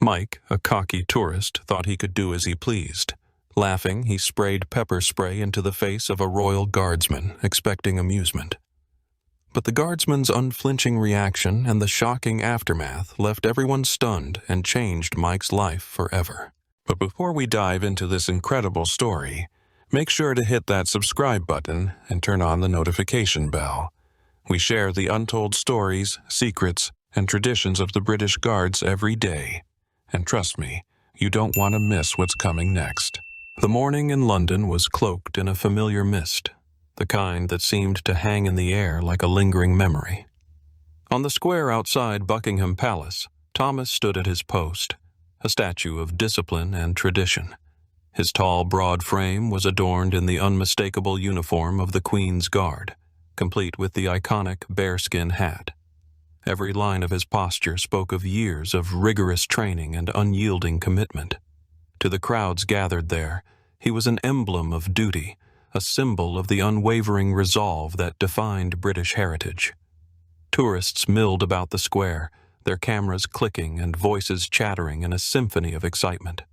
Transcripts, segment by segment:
Mike, a cocky tourist, thought he could do as he pleased. Laughing, he sprayed pepper spray into the face of a Royal Guardsman, expecting amusement. But the Guardsman's unflinching reaction and the shocking aftermath left everyone stunned and changed Mike's life forever. But before we dive into this incredible story, make sure to hit that subscribe button and turn on the notification bell. We share the untold stories, secrets, and traditions of the British Guards every day. And trust me, you don't want to miss what's coming next. The morning in London was cloaked in a familiar mist, the kind that seemed to hang in the air like a lingering memory. On the square outside Buckingham Palace, Thomas stood at his post, a statue of discipline and tradition. His tall, broad frame was adorned in the unmistakable uniform of the Queen's Guard, complete with the iconic bearskin hat. Every line of his posture spoke of years of rigorous training and unyielding commitment. To the crowds gathered there, he was an emblem of duty, a symbol of the unwavering resolve that defined British heritage. Tourists milled about the square, their cameras clicking and voices chattering in a symphony of excitement.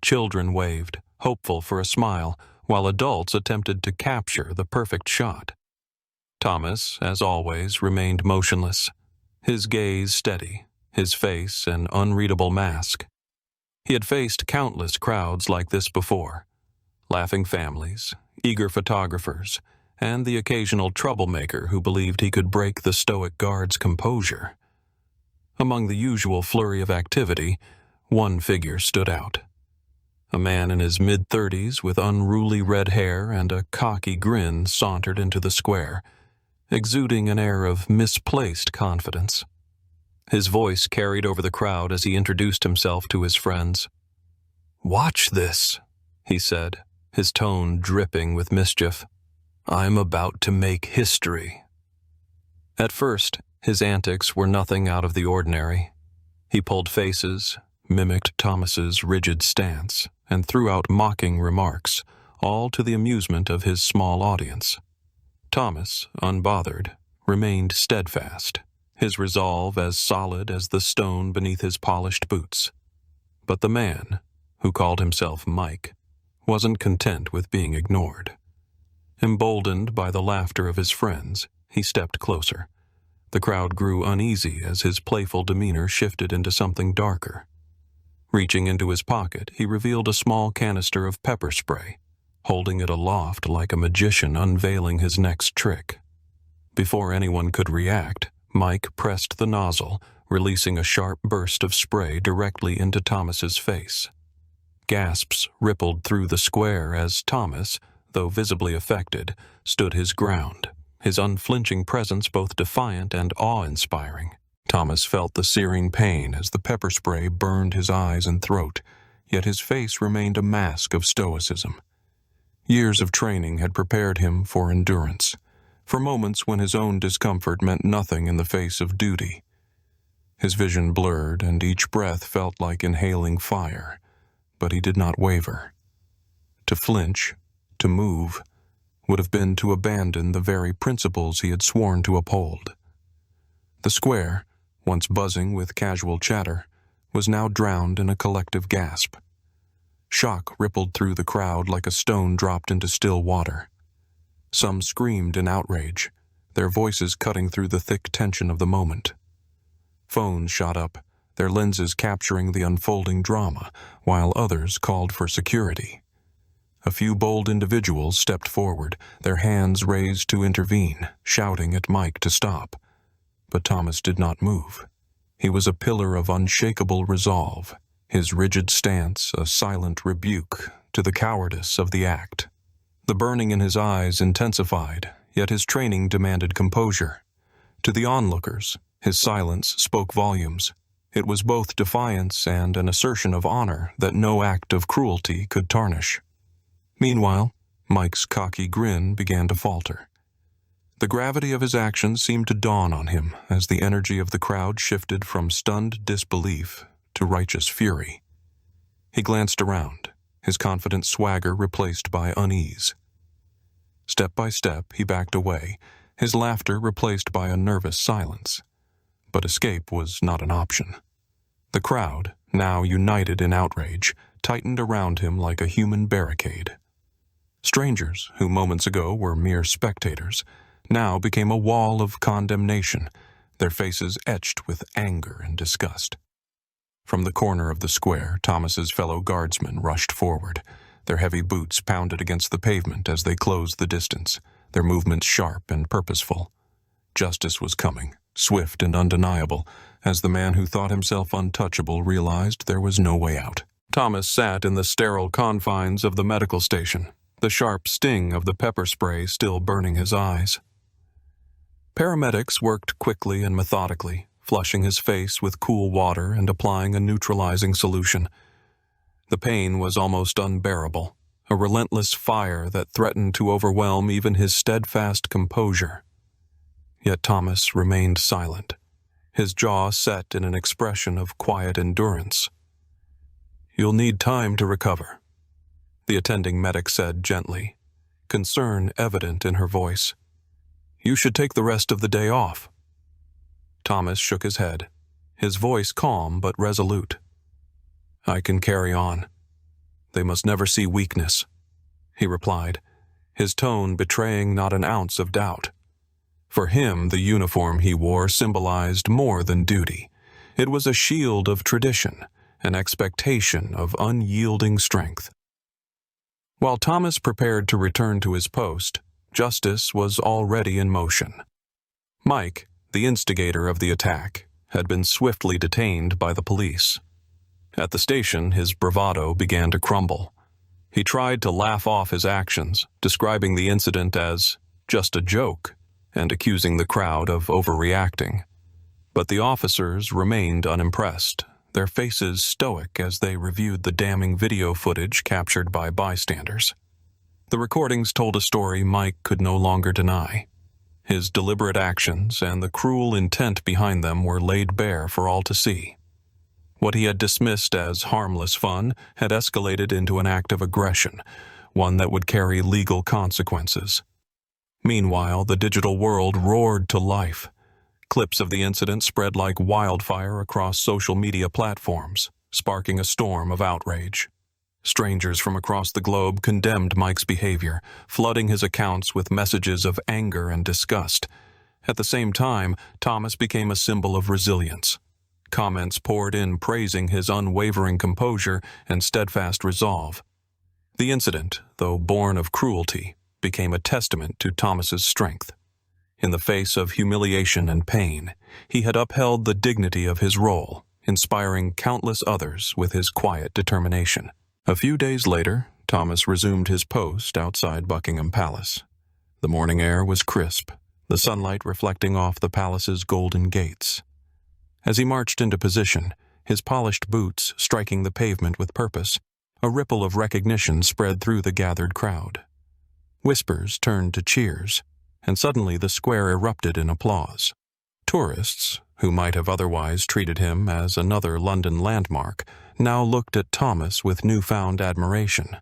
Children waved, hopeful for a smile, while adults attempted to capture the perfect shot. Thomas, as always, remained motionless, his gaze steady, his face an unreadable mask. He had faced countless crowds like this before, laughing families, eager photographers, and the occasional troublemaker who believed he could break the stoic guard's composure. Among the usual flurry of activity, one figure stood out. A man in his mid-30s with unruly red hair and a cocky grin sauntered into the square, exuding an air of misplaced confidence. His voice carried over the crowd as he introduced himself to his friends. "Watch this," he said, his tone dripping with mischief. "I'm about to make history." At first, his antics were nothing out of the ordinary. He pulled faces, mimicked Thomas's rigid stance, and threw out mocking remarks, all to the amusement of his small audience. Thomas, unbothered, remained steadfast, his resolve as solid as the stone beneath his polished boots. But the man, who called himself Mike, wasn't content with being ignored. Emboldened by the laughter of his friends, he stepped closer. The crowd grew uneasy as his playful demeanor shifted into something darker. Reaching into his pocket, he revealed a small canister of pepper spray, holding it aloft like a magician unveiling his next trick. Before anyone could react, Mike pressed the nozzle, releasing a sharp burst of spray directly into Thomas's face. Gasps rippled through the square as Thomas, though visibly affected, stood his ground, his unflinching presence both defiant and awe-inspiring. Thomas felt the searing pain as the pepper spray burned his eyes and throat, yet his face remained a mask of stoicism. Years of training had prepared him for endurance, for moments when his own discomfort meant nothing in the face of duty. His vision blurred, and each breath felt like inhaling fire, but he did not waver. To flinch, to move, would have been to abandon the very principles he had sworn to uphold. The square, once buzzing with casual chatter, was now drowned in a collective gasp. Shock rippled through the crowd like a stone dropped into still water. Some screamed in outrage, their voices cutting through the thick tension of the moment. Phones shot up, their lenses capturing the unfolding drama, while others called for security. A few bold individuals stepped forward, their hands raised to intervene, shouting at Mike to stop. But Thomas did not move. He was a pillar of unshakable resolve, his rigid stance a silent rebuke to the cowardice of the act. The burning in his eyes intensified, yet his training demanded composure. To the onlookers, his silence spoke volumes. It was both defiance and an assertion of honor that no act of cruelty could tarnish. Meanwhile, Mike's cocky grin began to falter. The gravity of his actions seemed to dawn on him as the energy of the crowd shifted from stunned disbelief to righteous fury. He glanced around, his confident swagger replaced by unease. Step by step, he backed away, his laughter replaced by a nervous silence. But escape was not an option. The crowd, now united in outrage, tightened around him like a human barricade. Strangers, who moments ago were mere spectators, now became a wall of condemnation, their faces etched with anger and disgust. From the corner of the square, Thomas's fellow guardsmen rushed forward. Their heavy boots pounded against the pavement as they closed the distance, their movements sharp and purposeful. Justice was coming, swift and undeniable, as the man who thought himself untouchable realized there was no way out. Thomas sat in the sterile confines of the medical station, the sharp sting of the pepper spray still burning his eyes. Paramedics worked quickly and methodically, flushing his face with cool water and applying a neutralizing solution. The pain was almost unbearable, a relentless fire that threatened to overwhelm even his steadfast composure. Yet Thomas remained silent, his jaw set in an expression of quiet endurance. "You'll need time to recover," the attending medic said gently, concern evident in her voice. "You should take the rest of the day off." Thomas shook his head, his voice calm but resolute. "I can carry on. They must never see weakness," he replied, his tone betraying not an ounce of doubt. For him, the uniform he wore symbolized more than duty. It was a shield of tradition, an expectation of unyielding strength. While Thomas prepared to return to his post, justice was already in motion. Mike, the instigator of the attack, had been swiftly detained by the police. At the station, his bravado began to crumble. He tried to laugh off his actions, describing the incident as just a joke and accusing the crowd of overreacting. But the officers remained unimpressed, their faces stoic as they reviewed the damning video footage captured by bystanders. The recordings told a story Mike could no longer deny. His deliberate actions and the cruel intent behind them were laid bare for all to see. What he had dismissed as harmless fun had escalated into an act of aggression, one that would carry legal consequences. Meanwhile, the digital world roared to life. Clips of the incident spread like wildfire across social media platforms, sparking a storm of outrage. Strangers from across the globe condemned Mike's behavior, flooding his accounts with messages of anger and disgust. At the same time, Thomas became a symbol of resilience. Comments poured in praising his unwavering composure and steadfast resolve. The incident, though born of cruelty, became a testament to Thomas's strength. In the face of humiliation and pain, he had upheld the dignity of his role, inspiring countless others with his quiet determination. A few days later, Thomas resumed his post outside Buckingham Palace. The morning air was crisp, the sunlight reflecting off the palace's golden gates. As he marched into position, his polished boots striking the pavement with purpose, a ripple of recognition spread through the gathered crowd. Whispers turned to cheers, and suddenly the square erupted in applause. Tourists, who might have otherwise treated him as another London landmark, now looked at Thomas with newfound admiration.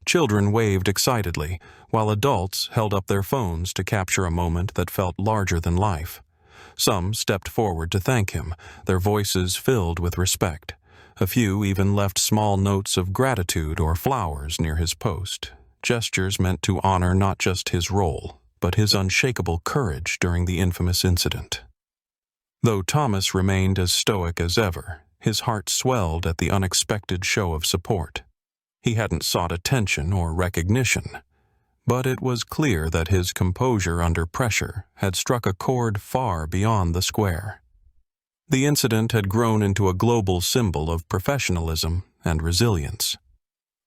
Children waved excitedly, while adults held up their phones to capture a moment that felt larger than life. Some stepped forward to thank him, their voices filled with respect. A few even left small notes of gratitude or flowers near his post, gestures meant to honor not just his role, but his unshakable courage during the infamous incident. Though Thomas remained as stoic as ever, his heart swelled at the unexpected show of support. He hadn't sought attention or recognition, but it was clear that his composure under pressure had struck a chord far beyond the square. The incident had grown into a global symbol of professionalism and resilience.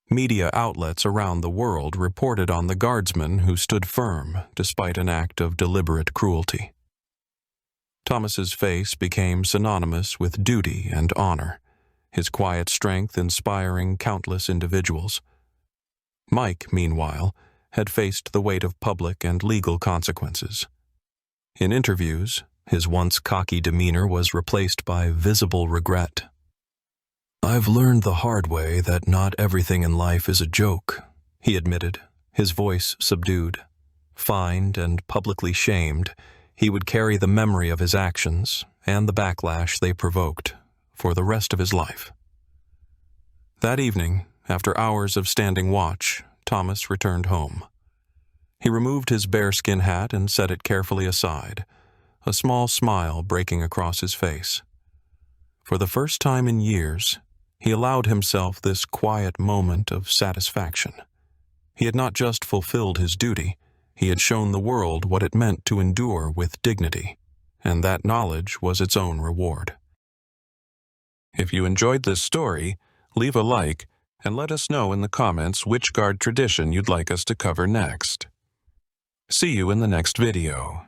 Media outlets around the world reported on the guardsman who stood firm despite an act of deliberate cruelty. Thomas's face became synonymous with duty and honor, his quiet strength inspiring countless individuals. Mike, meanwhile, had faced the weight of public and legal consequences. In interviews, his once cocky demeanor was replaced by visible regret. "I've learned the hard way that not everything in life is a joke," he admitted, his voice subdued. Fined and publicly shamed, he would carry the memory of his actions and the backlash they provoked for the rest of his life. That evening, after hours of standing watch, Thomas returned home. He removed his bearskin hat and set it carefully aside, a small smile breaking across his face. For the first time in years, he allowed himself this quiet moment of satisfaction. He had not just fulfilled his duty, he had shown the world what it meant to endure with dignity, and that knowledge was its own reward. If you enjoyed this story, leave a like and let us know in the comments which guard tradition you'd like us to cover next. See you in the next video.